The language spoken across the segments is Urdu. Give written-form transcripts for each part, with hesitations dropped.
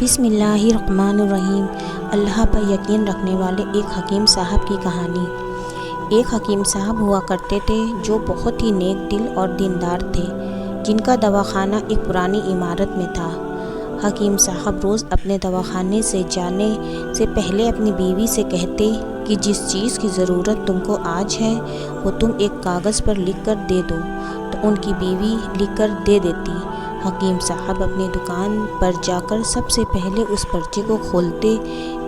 بسم اللہ الرحمن الرحیم۔ اللہ پر یقین رکھنے والے ایک حکیم صاحب کی کہانی۔ ایک حکیم صاحب ہوا کرتے تھے جو بہت ہی نیک دل اور دیندار تھے، جن کا دواخانہ ایک پرانی عمارت میں تھا۔ حکیم صاحب روز اپنے دواخانے سے جانے سے پہلے اپنی بیوی سے کہتے کہ جس چیز کی ضرورت تم کو آج ہے وہ تم ایک کاغذ پر لکھ کر دے دو، تو ان کی بیوی لکھ کر دے دیتی۔ حکیم صاحب اپنی دکان پر جا کر سب سے پہلے اس پرچے کو کھولتے،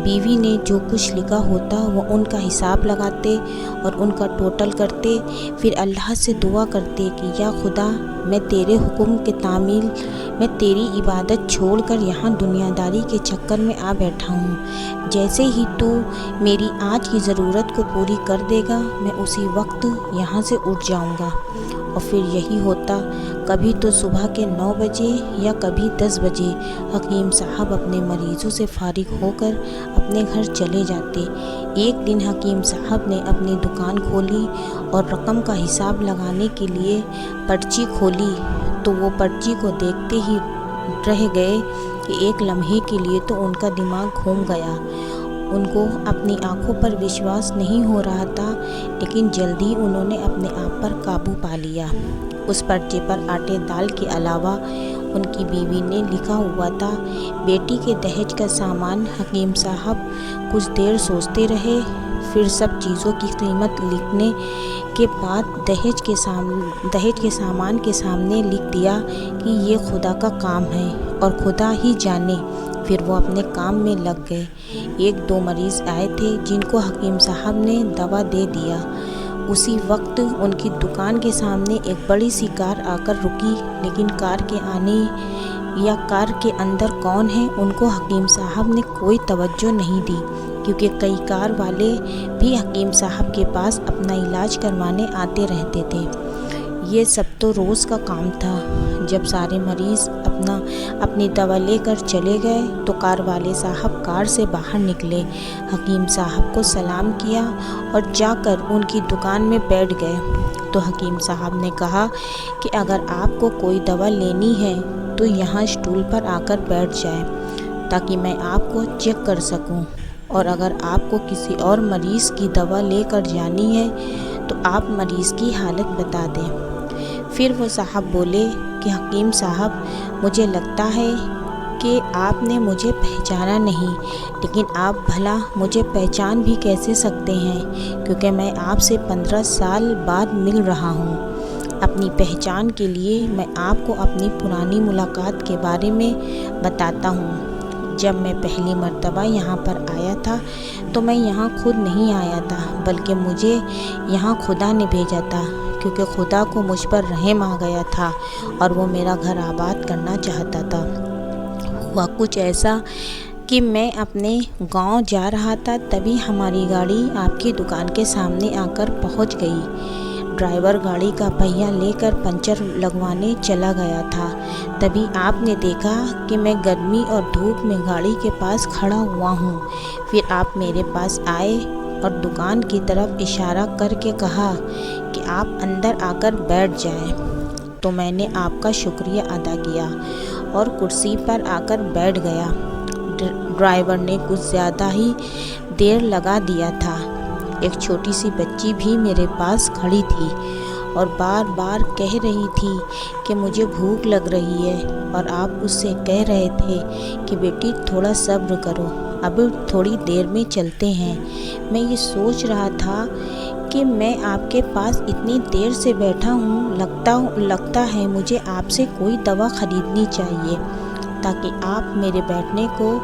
بیوی نے جو کچھ لکھا ہوتا وہ ان کا حساب لگاتے اور ان کا ٹوٹل کرتے، پھر اللہ سے دعا کرتے کہ یا خدا، میں تیرے حکم کے تعمیل میں تیری عبادت چھوڑ کر یہاں دنیا داری کے چکر میں آ بیٹھا ہوں، جیسے ہی تو میری آج کی ضرورت کو پوری کر دے گا میں اسی وقت یہاں سے اٹھ جاؤں گا۔ اور پھر یہی ہوتا، کبھی تو صبح کے 9 بجے یا کبھی 10 بجے حکیم صاحب اپنے مریضوں سے فارغ ہو کر اپنے گھر چلے جاتے۔ ایک دن حکیم صاحب نے اپنی دکان کھولی اور رقم کا حساب لگانے کے لیے پرچی کھولی تو وہ پرچی کو دیکھتے ہی رہ گئے کہ ایک لمحے کے لیے تو ان کا دماغ گھوم گیا۔ ان کو اپنی آنکھوں پر وشواس نہیں ہو رہا تھا، لیکن جلدی انہوں نے اپنے آپ پر قابو پا لیا۔ اس پرچے پر آٹے دال کے علاوہ ان کی بیوی نے لکھا ہوا تھا، بیٹی کے دہیج کا سامان۔ حکیم صاحب کچھ دیر سوچتے رہے، پھر سب چیزوں کی قیمت لکھنے کے بعد دہیج کے سامان کے سامنے لکھ دیا کہ یہ خدا کا کام ہے اور خدا ہی جانے۔ پھر وہ اپنے کام میں لگ گئے۔ 1-2 مریض آئے تھے جن کو حکیم صاحب نے دوا دے دیا۔ اسی وقت ان کی دکان کے سامنے ایک بڑی سی کار آ کر رکی، لیکن کار کے آنے یا کار کے اندر کون ہے ان کو حکیم صاحب نے کوئی توجہ نہیں دی، کیونکہ کئی کار والے بھی حکیم صاحب کے پاس اپنا علاج کروانے آتے رہتے تھے۔ یہ سب تو روز کا کام تھا۔ جب سارے مریض اپنی دوا لے کر چلے گئے تو کار والے صاحب کار سے باہر نکلے، حکیم صاحب کو سلام کیا اور جا کر ان کی دکان میں بیٹھ گئے۔ تو حکیم صاحب نے کہا کہ اگر آپ کو کوئی دوا لینی ہے تو یہاں اسٹول پر آ کر بیٹھ جائیں تاکہ میں آپ کو چیک کر سکوں، اور اگر آپ کو کسی اور مریض کی دوا لے کر جانی ہے تو آپ مریض کی حالت بتا دیں۔ پھر وہ صاحب بولے کہ حکیم صاحب، مجھے لگتا ہے کہ آپ نے مجھے پہچانا نہیں، لیکن آپ بھلا مجھے پہچان بھی کیسے سکتے ہیں، کیونکہ میں آپ سے 15 سال بعد مل رہا ہوں۔ اپنی پہچان کے لیے میں آپ کو اپنی پرانی ملاقات کے بارے میں بتاتا ہوں۔ جب میں پہلی مرتبہ یہاں پر آیا تھا تو میں یہاں خود نہیں آیا تھا، بلکہ مجھے یہاں خدا نے بھیجا تھا، کیونکہ خدا کو مجھ پر رحم آ گیا تھا اور وہ میرا گھر آباد کرنا چاہتا تھا۔ ہوا کچھ ایسا کہ میں اپنے گاؤں جا رہا تھا، تبھی ہماری گاڑی آپ کی دکان کے سامنے آ کر پہنچ گئی۔ ڈرائیور گاڑی کا پہیہ لے کر پنچر لگوانے چلا گیا تھا، تبھی آپ نے دیکھا کہ میں گرمی اور دھوپ میں گاڑی کے پاس کھڑا ہوا ہوں۔ پھر آپ میرے پاس آئے اور دکان کی طرف اشارہ کر کے کہا کہ آپ اندر آ کر بیٹھ جائیں، تو میں نے آپ کا شکریہ ادا کیا اور کرسی پر آ کر بیٹھ گیا۔ ڈرائیور نے کچھ زیادہ ہی دیر لگا دیا تھا۔ ایک چھوٹی سی بچی بھی میرے پاس کھڑی تھی اور بار بار کہہ رہی تھی کہ مجھے بھوک لگ رہی ہے، اور آپ اس سے کہہ رہے تھے کہ بیٹی تھوڑا صبر کرو، اب تھوڑی دیر میں چلتے ہیں۔ میں یہ سوچ رہا تھا کہ میں آپ کے پاس اتنی دیر سے بیٹھا ہوں، لگتا ہے مجھے آپ سے کوئی دوا خریدنی چاہیے تاکہ آپ میرے بیٹھنے کو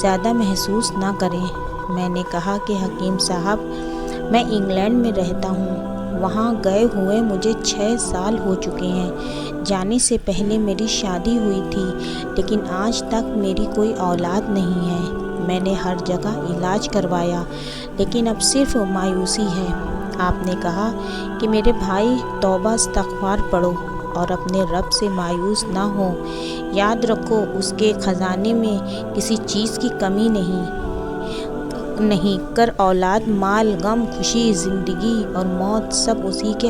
زیادہ محسوس نہ کریں۔ میں نے کہا کہ حکیم صاحب، میں انگلینڈ میں رہتا ہوں، وہاں گئے ہوئے مجھے 6 سال ہو چکے ہیں۔ جانے سے پہلے میری شادی ہوئی تھی، لیکن آج تک میری کوئی اولاد نہیں ہے۔ میں نے ہر جگہ علاج کروایا، لیکن اب صرف مایوسی ہے۔ آپ نے کہا کہ میرے بھائی، توبہ استغفار پڑھو اور اپنے رب سے مایوس نہ ہو۔ یاد رکھو، اس کے خزانے میں کسی چیز کی کمی نہیں کر اولاد، مال، غم، خوشی، زندگی اور موت سب اسی کے